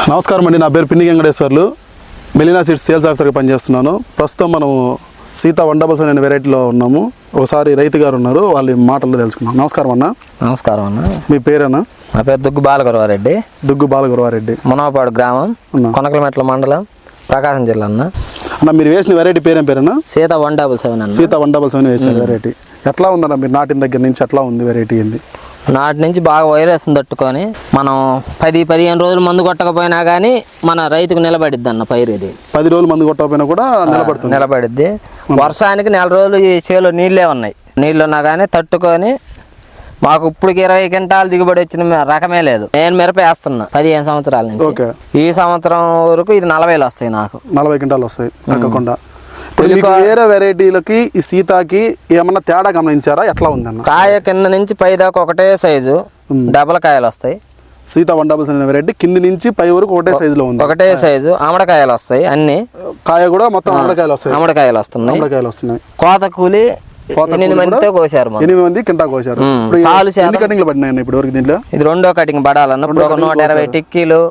నమస్కారం అండి, నా పేరు పిన్ని వెంకటేశ్వర్లు. మెలీనా సీడ్స్ సేల్స్ ఆఫీసర్గా పనిచేస్తున్నాను. ప్రస్తుతం మనం సీతా 177 అనే వెరైటీలో ఉన్నాము. ఒకసారి రైతు గారు ఉన్నారు, వాళ్ళ మాటల్లో తెలుసుకున్నాం. నమస్కారం అన్న. నమస్కారం అన్న. మీ పేరేనా? నా పేరు దుగ్గు బాలగురవారెడ్డి. దుగ్గు బాలగురవారెడ్డి, మునవపాడు గ్రామం, కొనకలమెట్ల మండలం, ప్రకాశం జిల్లా. అన్న మీరు వేసిన వెరైటీ పేరేం పేరన్నా? సీతా 177 అన్న. సీతా 177 వేసారు వెరైటీ. ఎట్లా ఉందన్న మీరు నాటిన దగ్గర నుంచి? ఎట్లా ఉంది వెరైటీ? ఏంది నాటి నుంచి బాగా వైరస్ తట్టుకొని మనం 10-15 రోజులు మందు కొట్టకపోయినా కానీ మన రైతుకు నిలబడిద్ది అన్న పైరు. ఇది 10 రోజులు మందు కొట్టకపోయినా కూడా నిలబడిద్ది. వర్షానికి 4 రోజులు ఈ చేలో నీళ్ళే ఉన్నాయి. నీళ్ళు ఉన్నా కానీ తట్టుకొని మాకు ఇప్పటికి 20 క్వింటాలు దిగుబడి వచ్చిన రకమే లేదు. నేను మిరప వేస్తున్నా 15 సంవత్సరాల నుంచి. ఈ సంవత్సరం వరకు ఇది 40 వస్తాయి. నాకు 40 క్వింటాలు వస్తాయి తగ్గకుండా. వేరే వెరైటీలకి ఈ సీతాకి ఏమన్నా తేడా గమనించారా? ఎట్లా ఉందన్న? కాయ కింద నుంచి పై దాకా ఒకటే సైజు డబల్ కాయలు వస్తాయి. సీతా 177 వెరైటీ కింది నుంచి పై వరకు ఒకటే సైజులో ఉంది. ఒకటే సైజు ఆమడకాయలు వస్తాయి. అన్ని కాయ కూడా మొత్తం ఆమడకాయలు వస్తాయి. ఆమడకాయలు వస్తున్నాయి. కోత కూలి 8 మందితో కోసారు. 8 మంది కింటా కోసారు. కటింగ్లు పడినాయి ఇప్పుడు వరకు. దీంట్లో ఇది రెండో కటింగ్ పడాలన్న. ఇప్పుడు 120 టిక్కీలు.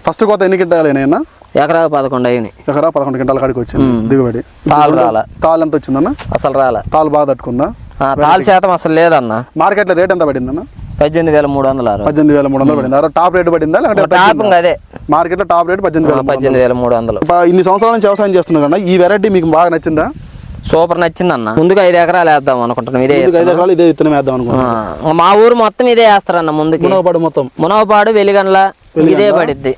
ఫస్ట్ కోత ఎన్ని కింటాలు అయినాయన్నా? ఎకరా 11 అయినాయి. ఎకరా 11 క్వింటాల కాడికి వచ్చింది దిగుబడి. తాలు రాల. తాలు ఎంత వచ్చిందన్న? అసలు రాల. తాలు బాగా తట్టుకుందా? తాలు శాతం అసలు లేదన్న. మార్కెట్ లో రేట్ ఎంత పడిందన్న? 18,300. 18,300 పడింది. టాప్ రేట్ పడిందా? అదే మార్కెట్ లో టాప్ రేట్ 18,300. ఇన్ని సంవత్సరాల నుంచి వ్యవసాయం చేస్తున్నారు కదా, ఈ వెరైటీ మీకు బాగా నచ్చిందా? సూపర్ నచ్చింది అన్న. ముందుగా 5 ఎకరాలు వేద్దాం అనుకుంటున్నాం. 5 ఎకరాలు ఇదే విత్తనం వేద్దాం అనుకుంటున్నాం. మా ఊరు మొత్తం ఇదే వేస్తారన్న. ముందుకు మునవపాడు వెలిగండ్ల ఇదే పడిద్ది.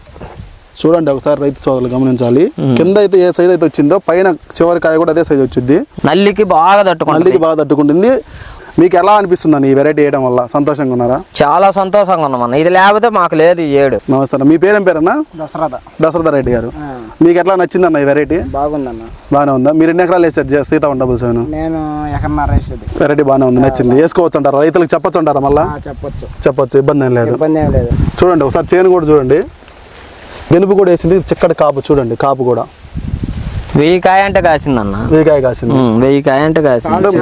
చూడండి ఒకసారి రైతు సోదరులు గమనించాలి. కింద అయితే ఏ సైజ్ అయితే వచ్చిందో పైన చివరి కాయ కూడా అదే సైజ్ వచ్చింది. నల్లికి బాగా తట్టుకుంటుంది. మీకు ఎలా అనిపిస్తుందని ఈ వెరైటీ వేయడం వల్ల? సంతోషంగా ఉన్నారా? చాలా సంతోషంగా ఉన్నామన్న. ఇది లేకపోతే మాకు లేదు ఈ ఏడు. నమస్తే. మీ పేరేం పేరన్నా? దశరథ రెడ్డి గారు. మీకు ఎట్లా నచ్చిందన్న ఈ వెరైటీ? బాగుందన్న. బాగానే ఉందా? మీరు ఎన్ని ఎకరాలు వేసారు సీతా 177? నేను ఎకరన్నర వేసేది. వెరైటీ బాగానే ఉంది, నచ్చింది. వేసుకోవచ్చు అంటారా? రైతులకు చెప్పొచ్చు అంటారా? మళ్ళీ చెప్పొచ్చు, ఇబ్బంది ఏం లేదు. చూడండి ఒకసారి చేను కూడా చూడండి. గెనుపు కూడా వేసింది, చిక్కటి కాపు చూడండి. కాపు కూడా 1000 కాయ అంటే కాసిందన్న. 1000 కాయ కాసింది. 1000 కాయ అంటే కాసింది.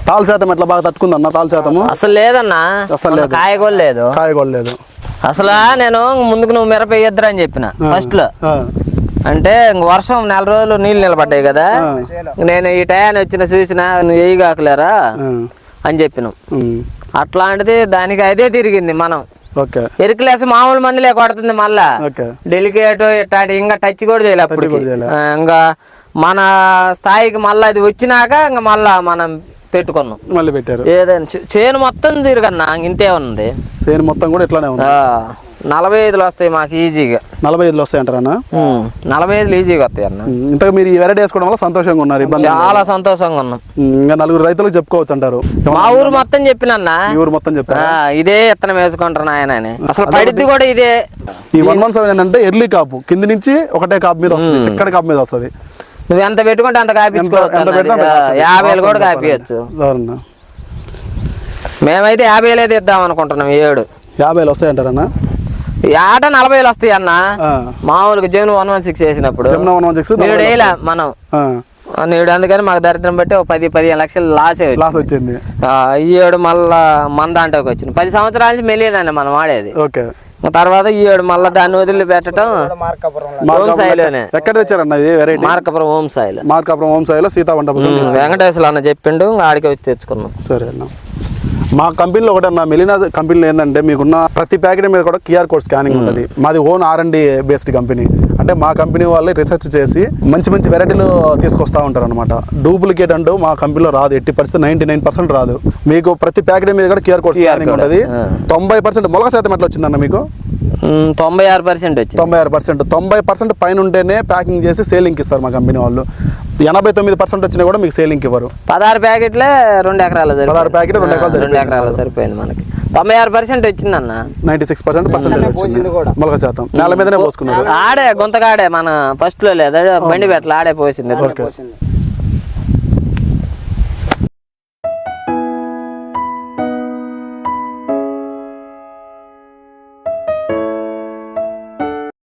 తాలు శాతం ఎట్లా బాగా తట్టుకుందన్న? తాలు శాతము అసలు లేదన్నా. అసలు లేదు. కాయ కూడా లేదు అసలు. నేను ముందుకు నువ్వు మిరప వేయద్దురా అని చెప్పిన ఫస్ట్ లో. అంటే వర్షం 4 రోజులు నీళ్ళు నిలబడ్డాయి కదా. నేను ఈ టయాన్ని వచ్చిన చూసిన నువ్వు వేయగాకలేరా అని చెప్పినాం. అట్లాంటిది దానికి అదే తిరిగింది. మనం ఎరుకులేసి మామూలు మందులే కొడుతుంది. మళ్ళా డెలికేట్ ఇట్లాంటి ఇంకా టచ్ కూడా చేయలే అప్పుడు. ఇంకా మన స్థాయికి మళ్ళీ అది వచ్చినాక ఇంకా మళ్ళా మనం పెట్టుకున్నాం. మళ్ళీ పెట్టారు. ఏదైనా చేను మొత్తం తిరగన్నా ఇంతే ఉంది. చేను మొత్తం కూడా ఇట్లానే ఉంది. 45 వస్తాయి మాకు ఈజీగా. 45 వస్తాయి అంటారా? 45 ఈజీగా వస్తాయి అన్న. ఇంతగా మీరు ఈ వెరైటీ వేసుకోవడం వల్ల సంతోషంగా ఉన్నారు? చాలా సంతోషంగా ఉన్నాం. ఇంకా 4 రైతులకు చెప్పుకోవచ్చు అంటారు? మా ఊరు మొత్తం చెప్పినన్నా. ఊరు మొత్తం చెప్పారు ఇదే ఇత్తనం వేసుకుంటారు ఆయన. అసలు పడిద్ది కూడా ఇదే. ఈ 117 ఏంటంటే ఎర్లీ కాపు, కింది నుంచి ఒకటే కాపు మీద వస్తుంది, చిక్కడి కాపు మీద వస్తుంది. నువ్వు ఎంత పెట్టుకుంటే అంత కాపించుకోవచ్చు. 50 కూడా కాపించచ్చు. మేమైతే 50 ఇద్దాం అనుకుంటున్నాం. 7 50 వస్తాయి అంటారన్నా? ఆట 40 వస్తాయి అన్న. మామూలుగా జెన్ 116 వేసినప్పుడు మనం నేడు. అందుకని మాకు దరిద్రం బట్టి 10-15 లక్షలు లాస్ వచ్చింది. ఈ ఏడు మళ్ళా మందాంటోకి వచ్చింది. 10 సంవత్సరాల నుంచి మెలియనండి మనం వాడేది. తర్వాత ఈ ఏడు మళ్ళీ దాన్ని వదిలి పెట్టడం హోమ్ సాయిలోనే. ఎక్కడ తెచ్చారన్న ఇది వెరైటీ? మార్కాపురం హోమ్ సాయిలో. మార్కాపురం హోమ్ సాయిలో సీతా 177 వెంకటేశ్వర అన్న చెప్పిండు, ఆడికి వచ్చి తెచ్చుకున్నాం. సరే అన్న. మా కంపెనీలో ఒకటి అన్న, మెలీనా కంపెనీలో ఏంటంటే మీకున్న ప్రతి ప్యాకెట్ మీద కూడా QR కోడ్ స్కానింగ్ ఉంటుంది. మాది ఓన్ R&D బేస్డ్ కంపెనీ. అంటే మా కంపెనీ వాళ్ళు రీసెర్చ్ చేసి మంచి మంచి వెరైటీలు తీసుకొస్తూ ఉంటారు అనమాట. డూప్లికేట్ అంటూ మా కంపెనీలో రాదు, 80% 99% రాదు. మీకు ప్రతి ప్యాకెట్ మీద కూడా QR కోడ్ స్కానింగ్ ఉంటుంది. 90% మొలక శాతం ఎట్లా వచ్చిందన్న మీకు? 96% వచ్చింది. 96%. 90% పైన ఉంటేనే ప్యాకింగ్ చేసి సేలింగ్కి ఇస్తారు మా కంపెనీ వాళ్ళు. 89% వచ్చినా కూడా మీకు సేలింగ్కి ఇవ్వరు. 16 ప్యాకెట్లే 2 ఎకరాలు. 16 ప్యాకెట్ 2 ఎకరాలు సరిపోయింది మనకి. 96% వచ్చిందన్న. 96% మొలక శాతం. నేల మీదనే పోసుకున్నారు. ఆడే గుంతగాడే మన ఫస్ట్ లో లేదా బండి పెట్టలు ఆడే పోసింది.